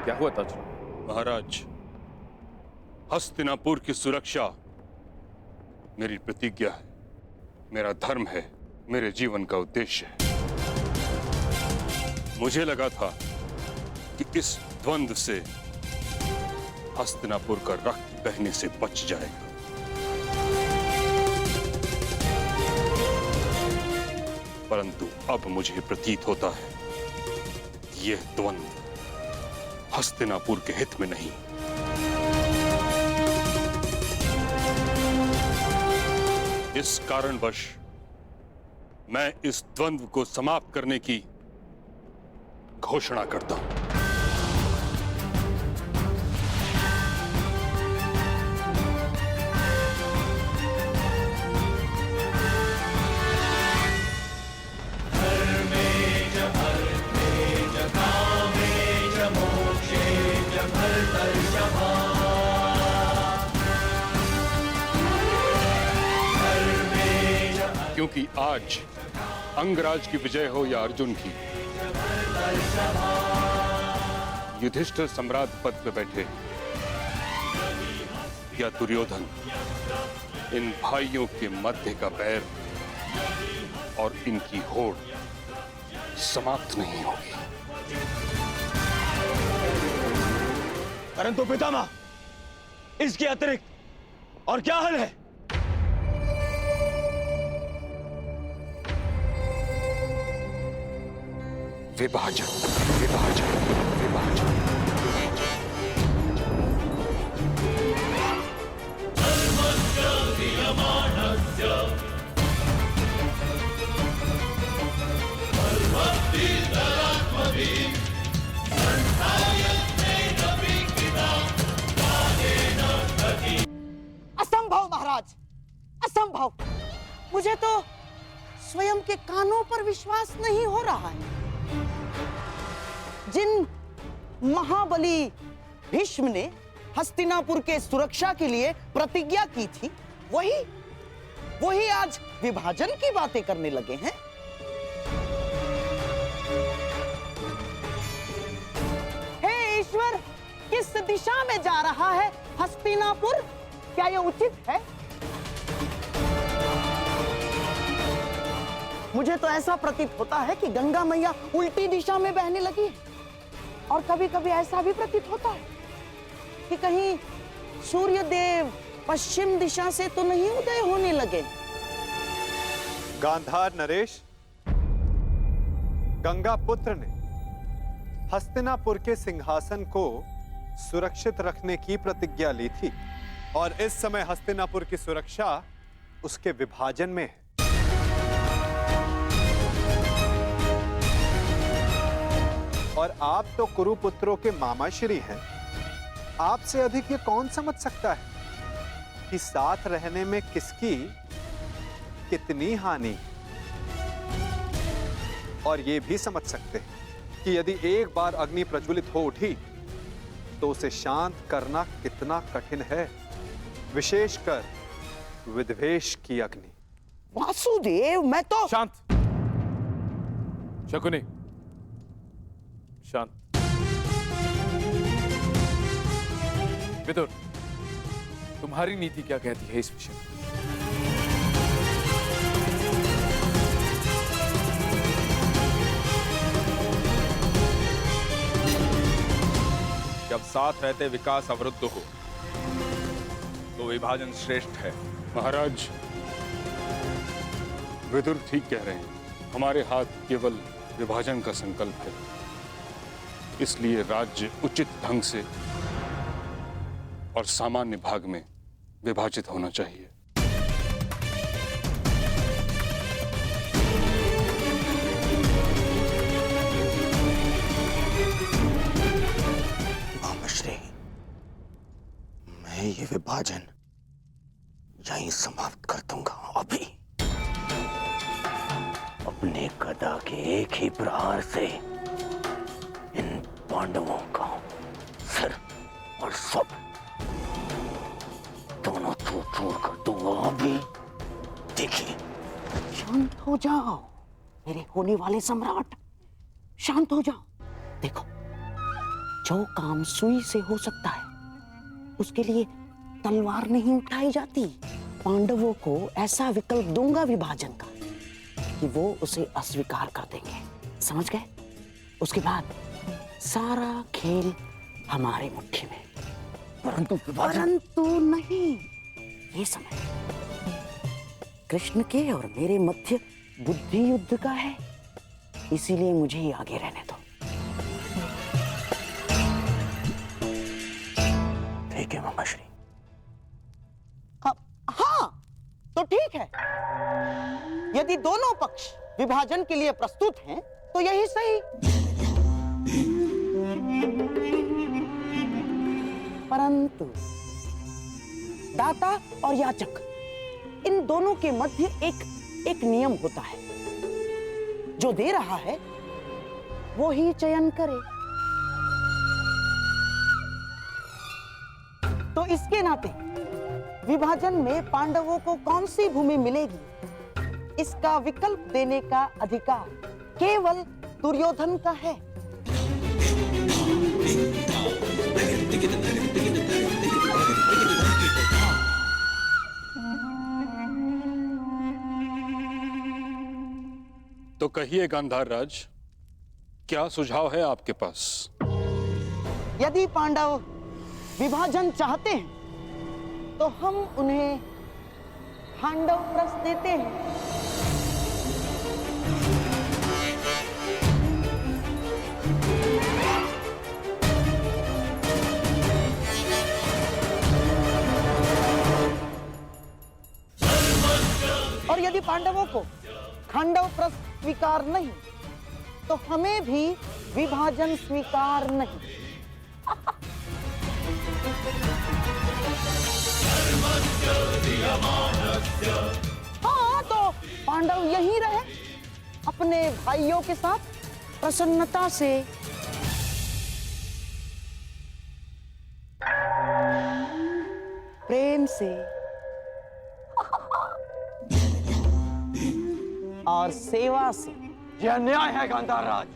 क्या हुआ ताज? महाराज, हस्तिनापुर की सुरक्षा मेरी प्रतिज्ञा है, मेरा धर्म है, मेरे जीवन का उद्देश्य है। मुझे लगा था कि इस द्वंद्व से हस्तिनापुर का रक्त बहने से बच जाएगा, परंतु अब मुझे प्रतीत होता है कि यह द्वंद्व हस्तिनापुर के हित में नहीं। इस कारणवश मैं इस द्वंद्व को समाप्त करने की घोषणा करता हूं। क्योंकि आज अंगराज की विजय हो या अर्जुन की, युधिष्ठिर सम्राट पद पे बैठे या दुर्योधन, इन भाइयों के मध्य का बैर और इनकी होड़ समाप्त नहीं होगी। परंतु पितामह, इसके अतिरिक्त और क्या हल है? विभाजन, विभाजन, विभाजन। असंभव महाराज, असंभव। मुझे तो स्वयं के कानों पर विश्वास नहीं हो रहा है। जिन महाबली भीष्म ने हस्तिनापुर के सुरक्षा के लिए प्रतिज्ञा की थी, वही आज विभाजन की बातें करने लगे हैं। हे ईश्वर, किस दिशा में जा रहा है हस्तिनापुर? क्या यह उचित है? मुझे तो ऐसा प्रतीत होता है कि गंगा मैया उल्टी दिशा में बहने लगी है, और कभी-कभी ऐसा भी प्रतीत होता है कि कहीं सूर्य देव पश्चिम दिशा से तो नहीं उदय होने लगे। गांधार नरेश, गंगा पुत्र ने हस्तिनापुर के सिंहासन को सुरक्षित रखने की प्रतिज्ञा ली थी, और इस समय हस्तिनापुर की सुरक्षा उसके विभाजन में है। और आप तो कुरुपुत्रों के मामाश्री हैं। आपसे अधिक ये कौन समझ सकता है कि साथ रहने में किसकी कितनी हानि, और ये भी समझ सकते हैं कि यदि एक बार अग्नि प्रज्वलित हो उठी तो उसे शांत करना कितना कठिन है, विशेषकर विद्वेष की अग्नि। वासुदेव, मैं तो शांत शकुनी, शांत। विदुर, तुम्हारी नीति क्या कहती है इस विषय में? जब साथ रहते विकास अवरुद्ध हो तो विभाजन श्रेष्ठ है। महाराज, विदुर ठीक कह रहे हैं। हमारे हाथ केवल विभाजन का संकल्प है, इसलिए राज्य उचित ढंग से और सामान्य भाग में विभाजित होना चाहिए। मामाश्री, मैं ये विभाजन यहीं समाप्त कर दूंगा। अभी अपने गदा के एक ही प्रहार से इन पांडवों का सिर और सब दोनों चूर-चूर कर दूंगा। अभी देखिए। शांत हो जाओ मेरे होने वाले सम्राट, शांत हो जाओ। देखो, जो काम सुई से हो सकता है उसके लिए तलवार नहीं उठाई जाती। पांडवों को ऐसा विकल्प दूंगा विभाजन का कि वो उसे अस्वीकार कर देंगे, समझ गए? उसके बाद सारा खेल हमारे मुट्ठी में। परंतु नहीं, ये समय कृष्ण के और मेरे मध्य बुद्धि युद्ध का है, इसीलिए मुझे ही आगे रहने दो। ठीक है मामाश्री। हाँ, तो ठीक है। यदि दोनों पक्ष विभाजन के लिए प्रस्तुत हैं, तो यही सही। परंतु दाता और याचक, इन दोनों के मध्य एक नियम होता है। जो दे रहा है वो ही चयन करे। तो इसके नाते विभाजन में पांडवों को कौन सी भूमि मिलेगी, इसका विकल्प देने का अधिकार केवल दुर्योधन का है। तो कहिए गांधार राज, क्या सुझाव है आपके पास? यदि पांडव विभाजन चाहते हैं तो हम उन्हें पांडव प्रस्थ देते हैं। और यदि पांडवों को खांडव प्रस्थ स्वीकार नहीं, तो हमें भी विभाजन स्वीकार नहीं। हाँ, तो पांडव यहीं रहे अपने भाइयों के साथ प्रसन्नता से। प्रेम से और सेवा से। यह अन्याय है गांधार राज।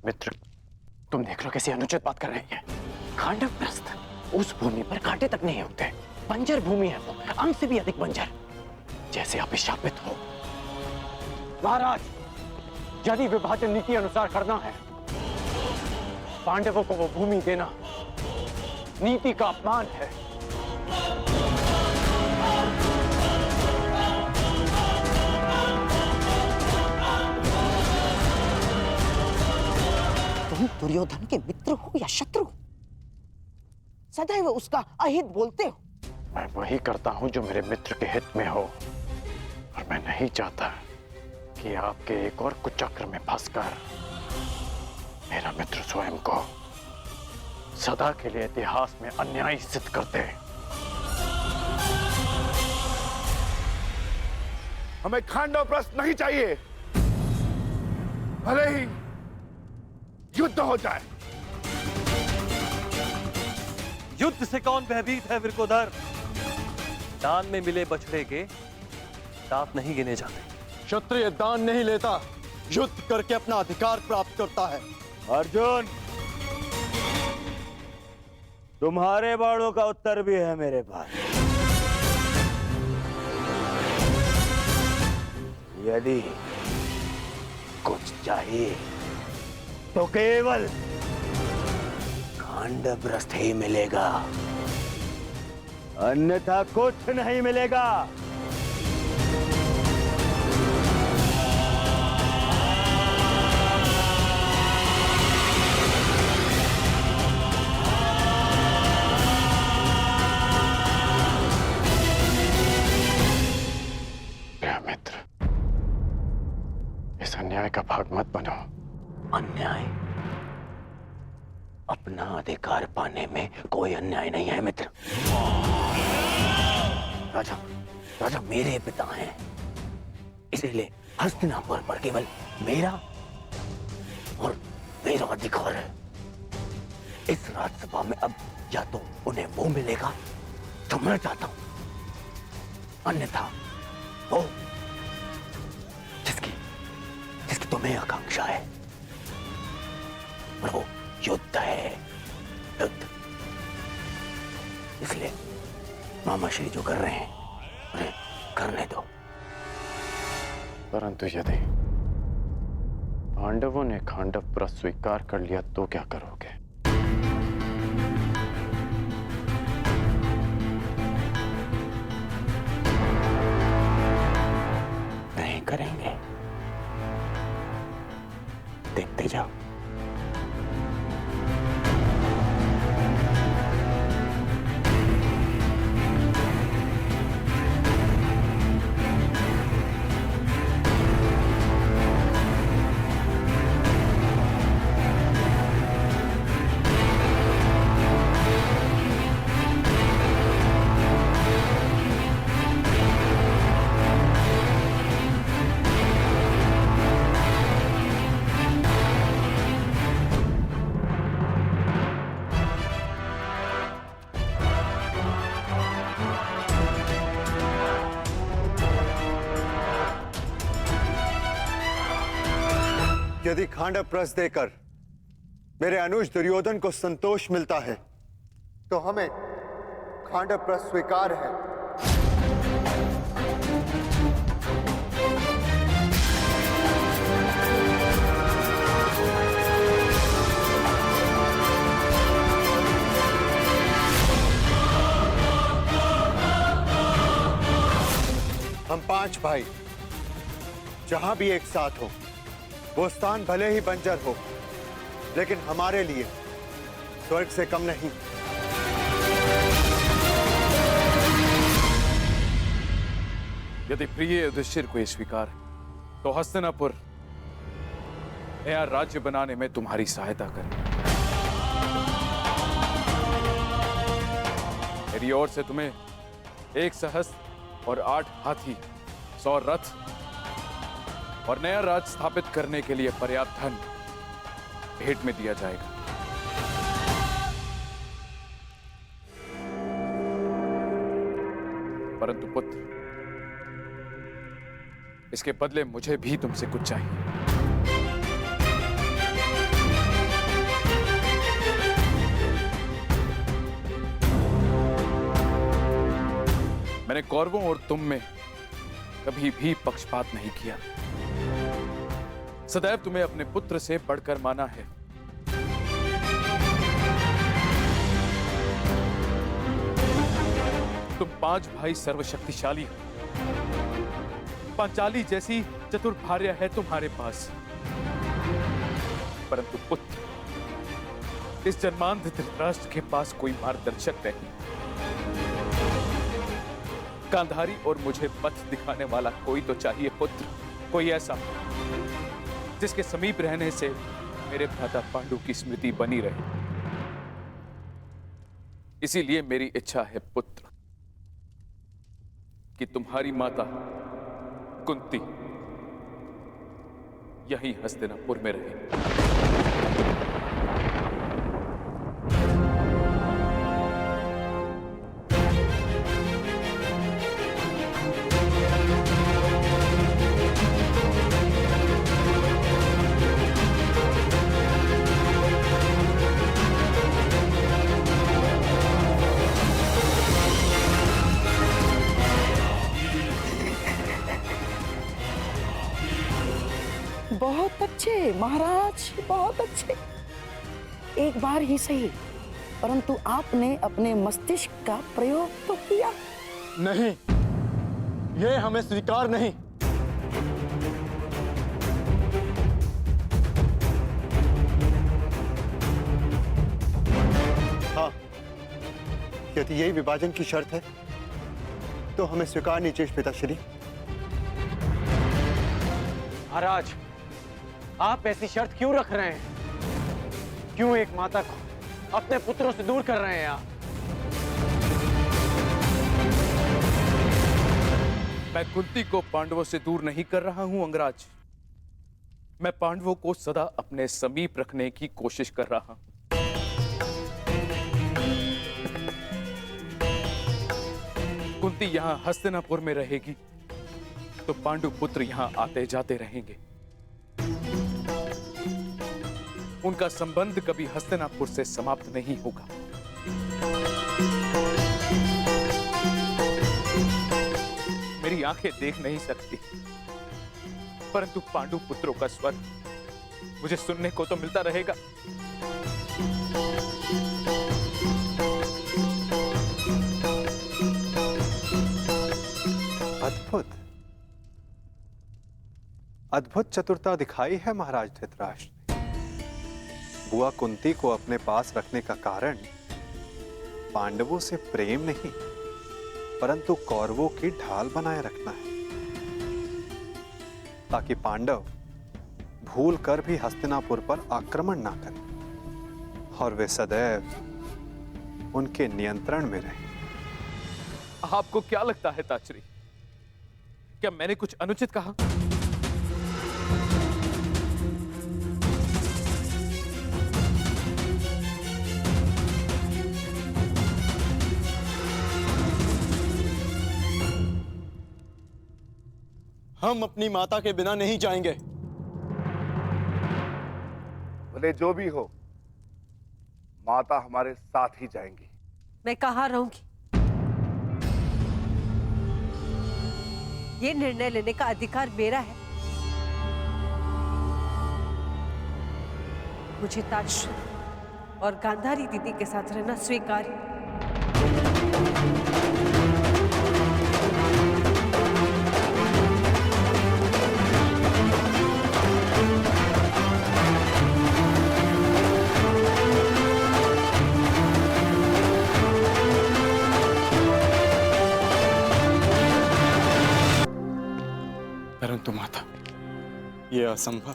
मित्र, तुम देख लो कैसी अनुचित बात कर रही है। खांडव प्रस्थ, उस भूमि पर कांटे तक नहीं उगते। बंजर भूमि है वो, अंग से भी अधिक बंजर, जैसे आप शापित हो। महाराज, यदि विभाजन नीति अनुसार करना है, पांडवों को वो भूमि देना नीति का अपमान है। तुम दुर्योधन के मित्र हो या शत्रु? सदैव उसका अहित बोलते हो। मैं वही करता हूं जो मेरे मित्र के हित में हो, और मैं नहीं चाहता कि आपके एक और कुचक्र में फंसकर मेरा मित्र स्वयं को सदा के लिए इतिहास में अन्यायी सिद्ध कर दे। हमें खांडव प्रस्थ नहीं चाहिए, भले ही युद्ध हो जाए। युद्ध से कौन भयभीत है विरकोधर? दान में मिले बछड़े के दांत नहीं गिने जाते। क्षत्रिय दान नहीं लेता, युद्ध करके अपना अधिकार प्राप्त करता है। अर्जुन, तुम्हारे बाणों का उत्तर भी है मेरे पास। यदि कुछ चाहिए तो केवल खांडवप्रस्थ ही मिलेगा, अन्यथा कुछ नहीं मिलेगा। मित्र, इस अन्याय का भाग मत बनो। अन्याय? अपना अधिकार पाने में कोई अन्याय नहीं है मित्र। राजा, राजा मेरे पिता हैं, इसीलिए हस्तिनापुर पर केवल मेरा और मेरा अधिकार है। इस राज्यसभा में अब या तो उन्हें वो मिलेगा जो मैं चाहता हूं, अन्यथा वो जिसकी जिसकी तुम्हें आकांक्षा है, और वो युद्ध है, युद्ध। इसलिए मामा श्री जो कर रहे हैं उन्हें करने दो। परंतु यदि पांडवों ने खांडवपुरा स्वीकार कर लिया तो क्या करोगे? नहीं करेंगे, देखते जाओ। यदि खांडव प्रस देकर मेरे अनुज दुर्योधन को संतोष मिलता है तो हमें खांडव प्रस स्वीकार है। हम 5 भाई जहां भी एक साथ हो, वो स्थान भले ही बंजर हो, लेकिन हमारे लिए स्वर्ग से कम नहीं। यदि प्रिय युधिष्ठिर को ये स्वीकार है तो हस्तिनापुर नया राज्य बनाने में तुम्हारी सहायता करें। मेरी ओर से तुम्हें 1 सहस्त्र और 8 हाथी, 100 रथ और नया राज्य स्थापित करने के लिए पर्याप्त धन भेंट में दिया जाएगा। परंतु पुत्र, इसके बदले मुझे भी तुमसे कुछ चाहिए। मैंने कौरवों और तुम में कभी भी पक्षपात नहीं किया। सदैव तुम्हें अपने पुत्र से बढ़कर माना है। तुम 5 भाई सर्वशक्तिशाली हो। पांचाली जैसी चतुर भार्या है तुम्हारे पास, परंतु पुत्र, इस जन्मांध धृतराष्ट्र के पास कोई मार्गदर्शक नहीं। गांधारी और मुझे पथ दिखाने वाला कोई तो चाहिए पुत्र, कोई ऐसा जिसके समीप रहने से मेरे भ्राता पांडु की स्मृति बनी रहे। इसीलिए मेरी इच्छा है पुत्र कि तुम्हारी माता कुंती यहीं हस्तिनापुर में रहे। बहुत अच्छे महाराज, बहुत अच्छे। एक बार ही सही, परंतु आपने अपने मस्तिष्क का प्रयोग तो किया। नहीं, यह हमें स्वीकार नहीं। हाँ, यदि यही विभाजन की शर्त है तो हमें स्वीकार नहीं चाहिए पिताश्री। महाराज, आप ऐसी शर्त क्यों रख रहे हैं? क्यों एक माता को अपने पुत्रों से दूर कर रहे हैं आप? मैं कुंती को पांडवों से दूर नहीं कर रहा हूं अंगराज। मैं पांडवों को सदा अपने समीप रखने की कोशिश कर रहा हूं। कुंती यहाँ हस्तिनापुर में रहेगी तो पांडु पुत्र यहाँ आते जाते रहेंगे। उनका संबंध कभी हस्तिनापुर से समाप्त नहीं होगा। मेरी आंखें देख नहीं सकती, परंतु पांडु पुत्रों का स्वर मुझे सुनने को तो मिलता रहेगा। अद्भुत अद्भुत चतुरता दिखाई है महाराज धृतराष्ट्र ने। बुआ कुंती को अपने पास रखने का कारण पांडवों से प्रेम नहीं, परंतु कौरवों की ढाल बनाए रखना है, ताकि पांडव भूल कर भी हस्तिनापुर पर आक्रमण ना करें और वे सदैव उनके नियंत्रण में रहें। आपको क्या लगता है ताचरी, क्या मैंने कुछ अनुचित कहा? हम अपनी माता के बिना नहीं जाएंगे। भले जो भी हो, माता हमारे साथ ही जाएंगी। मैं कहाँ रहूंगी? ये निर्णय लेने का अधिकार मेरा है। मुझे ताजश्री और गांधारी दीदी के साथ रहना स्वीकार है। परंतु माता, यह असंभव।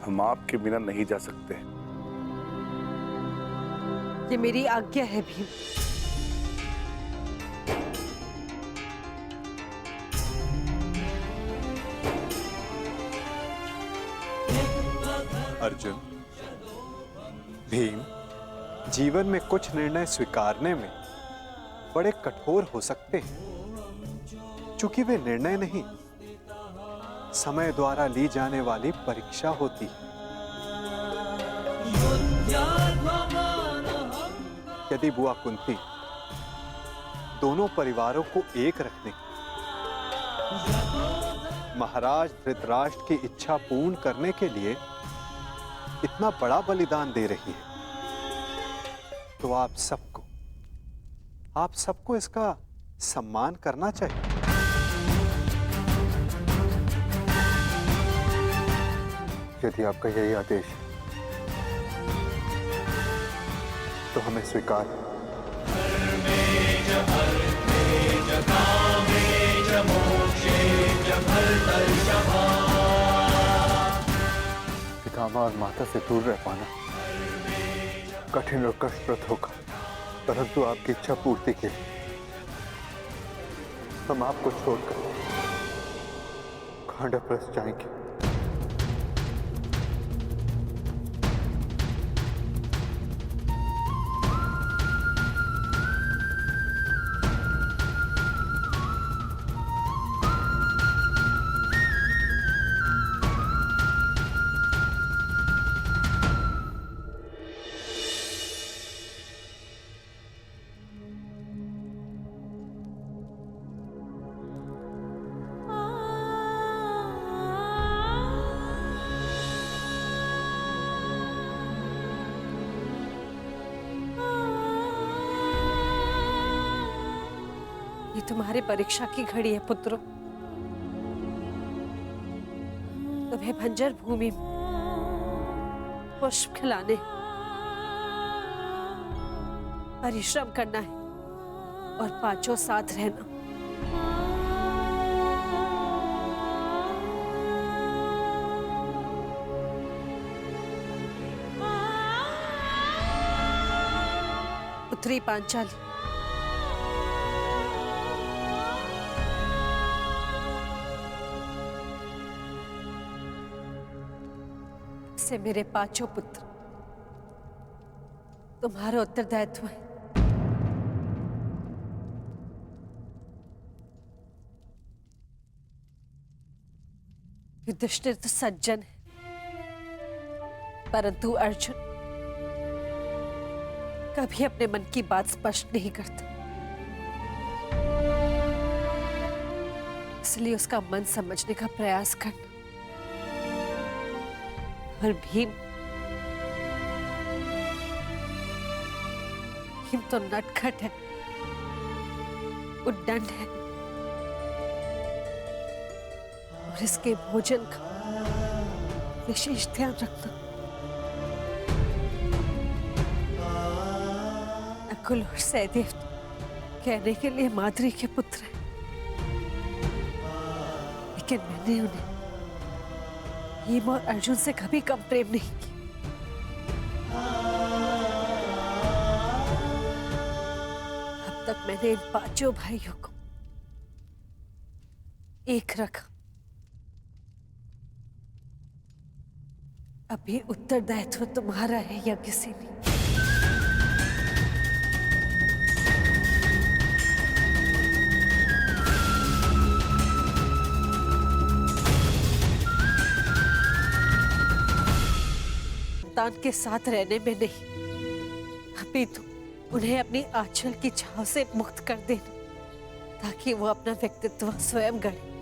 हम आपके बिना नहीं जा सकते। ये मेरी आज्ञा है भीम। अर्जुन, भीम, जीवन में कुछ निर्णय स्वीकारने में बड़े कठोर हो सकते हैं, चूंकि वे निर्णय नहीं, समय द्वारा ली जाने वाली परीक्षा होती है। यदि बुआ कुंती दोनों परिवारों को एक रखने, महाराज धृतराष्ट्र की इच्छा पूर्ण करने के लिए इतना बड़ा बलिदान दे रही है, तो आप सबको इसका सम्मान करना चाहिए। यदि आपका यही आदेश है तो हमें स्वीकार है। पितामह और माता से दूर रह पाना कठिन और कष्टप्रद होगा, परंतु आपकी इच्छा पूर्ति के लिए हम आपको छोड़कर खांडवप्रस्थ जाएंगे। ये तुम्हारे परीक्षा की घड़ी है पुत्रों। तुम्हें बंजर भूमि में पुष्प खिलाने, परिश्रम करना है और पांचों साथ रहना। पुत्री पांचाली, से मेरे पांचों पुत्र तुम्हारा उत्तरदायित्व है। युधिष्ठिर तो सज्जन है, परंतु अर्जुन कभी अपने मन की बात स्पष्ट नहीं करता, इसलिए उसका मन समझने का प्रयास करना। और भीम तो नटखट है, उद्दंड है और इसके भोजन का विशेष ध्यान रखना। नकुल और सहदेव कहने के लिए माद्री के पुत्र हैं, लेकिन मैंने उन्हें भीम और अर्जुन से कभी कम प्रेम नहीं किया। अब तक मैंने इन पांचों भाइयों को एक रखा, अभी उत्तरदायित्व तुम्हारा है यज्ञ सेनी। संतान के साथ रहने में नहीं, अभी तो उन्हें अपनी आंचल की छाव से मुक्त कर देना, ताकि वो अपना व्यक्तित्व स्वयं गढ़े।